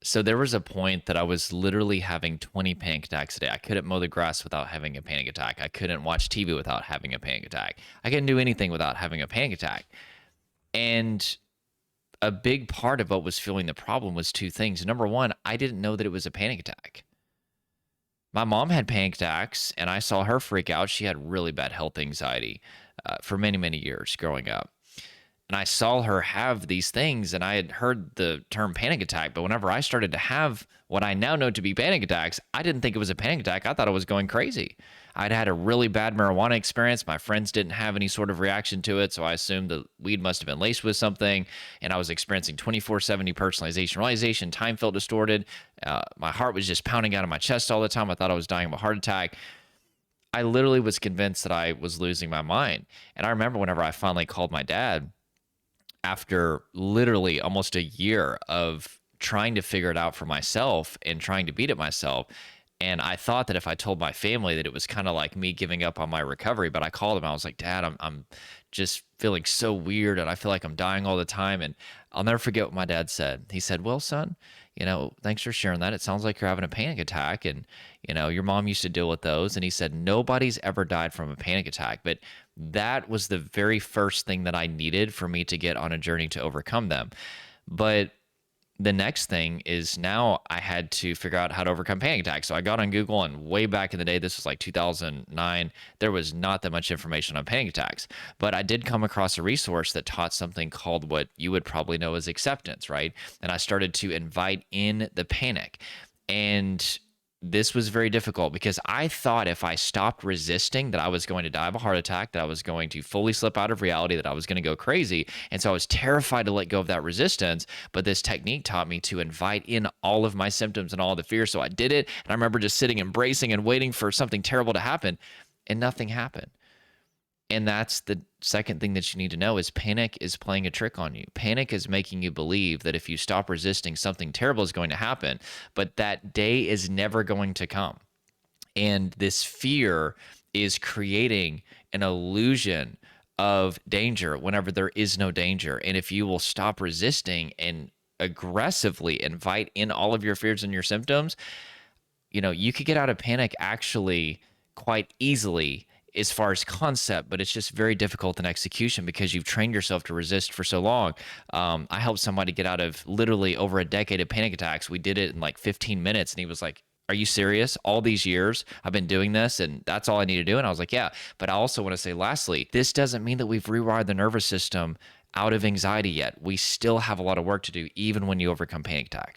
So there was a point that I was literally having 20 panic attacks a day. I couldn't mow the grass without having a panic attack. I couldn't watch TV without having a panic attack. I couldn't do anything without having a panic attack. And a big part of what was fueling the problem was two things. Number one, I didn't know that it was a panic attack. My mom had panic attacks, and I saw her freak out. She had really bad health anxiety for many, many years growing up. And I saw her have these things, and I had heard the term panic attack. But whenever I started to have what I now know to be panic attacks, I didn't think it was a panic attack. I thought I was going crazy. I'd had a really bad marijuana experience. My friends didn't have any sort of reaction to it, so I assumed the weed must have been laced with something. And I was experiencing 24/7 depersonalization, realization. Time felt distorted. My heart was just pounding out of my chest all the time. I thought I was dying of a heart attack. I literally was convinced that I was losing my mind. And I remember whenever I finally called my dad, after literally almost a year of trying to figure it out for myself and trying to beat it myself. And I thought that if I told my family that it was kind of like me giving up on my recovery, but I called him. I was like, Dad, I'm just feeling so weird and I feel like I'm dying all the time. And I'll never forget what my dad said. He said, well, son, thanks for sharing that. It sounds like you're having a panic attack. And, your mom used to deal with those. And he said, nobody's ever died from a panic attack. But that was the very first thing that I needed for me to get on a journey to overcome them. But the next thing is now I had to figure out how to overcome panic attacks. So I got on Google, and way back in the day, this was like 2009, there was not that much information on panic attacks. But I did come across a resource that taught something called what you would probably know as acceptance, right? And I started to invite in the panic. And this was very difficult because I thought if I stopped resisting that I was going to die of a heart attack, that I was going to fully slip out of reality, that I was going to go crazy. And so I was terrified to let go of that resistance. But this technique taught me to invite in all of my symptoms and all the fear. So I did it. And I remember just sitting and bracing and waiting for something terrible to happen, and nothing happened. And that's the second thing that you need to know is panic is playing a trick on you. Panic is making you believe that if you stop resisting, something terrible is going to happen, but that day is never going to come. And this fear is creating an illusion of danger whenever there is no danger. And if you will stop resisting and aggressively invite in all of your fears and your symptoms, you could get out of panic actually quite easily as far as concept, but it's just very difficult in execution because you've trained yourself to resist for so long. I helped somebody get out of literally over a decade of panic attacks. We did it in like 15 minutes, and he was like, are you serious? All these years I've been doing this, and that's all I need to do? And I was like, yeah. But I also want to say, lastly, this doesn't mean that we've rewired the nervous system out of anxiety yet. We still have a lot of work to do, even when you overcome panic attacks.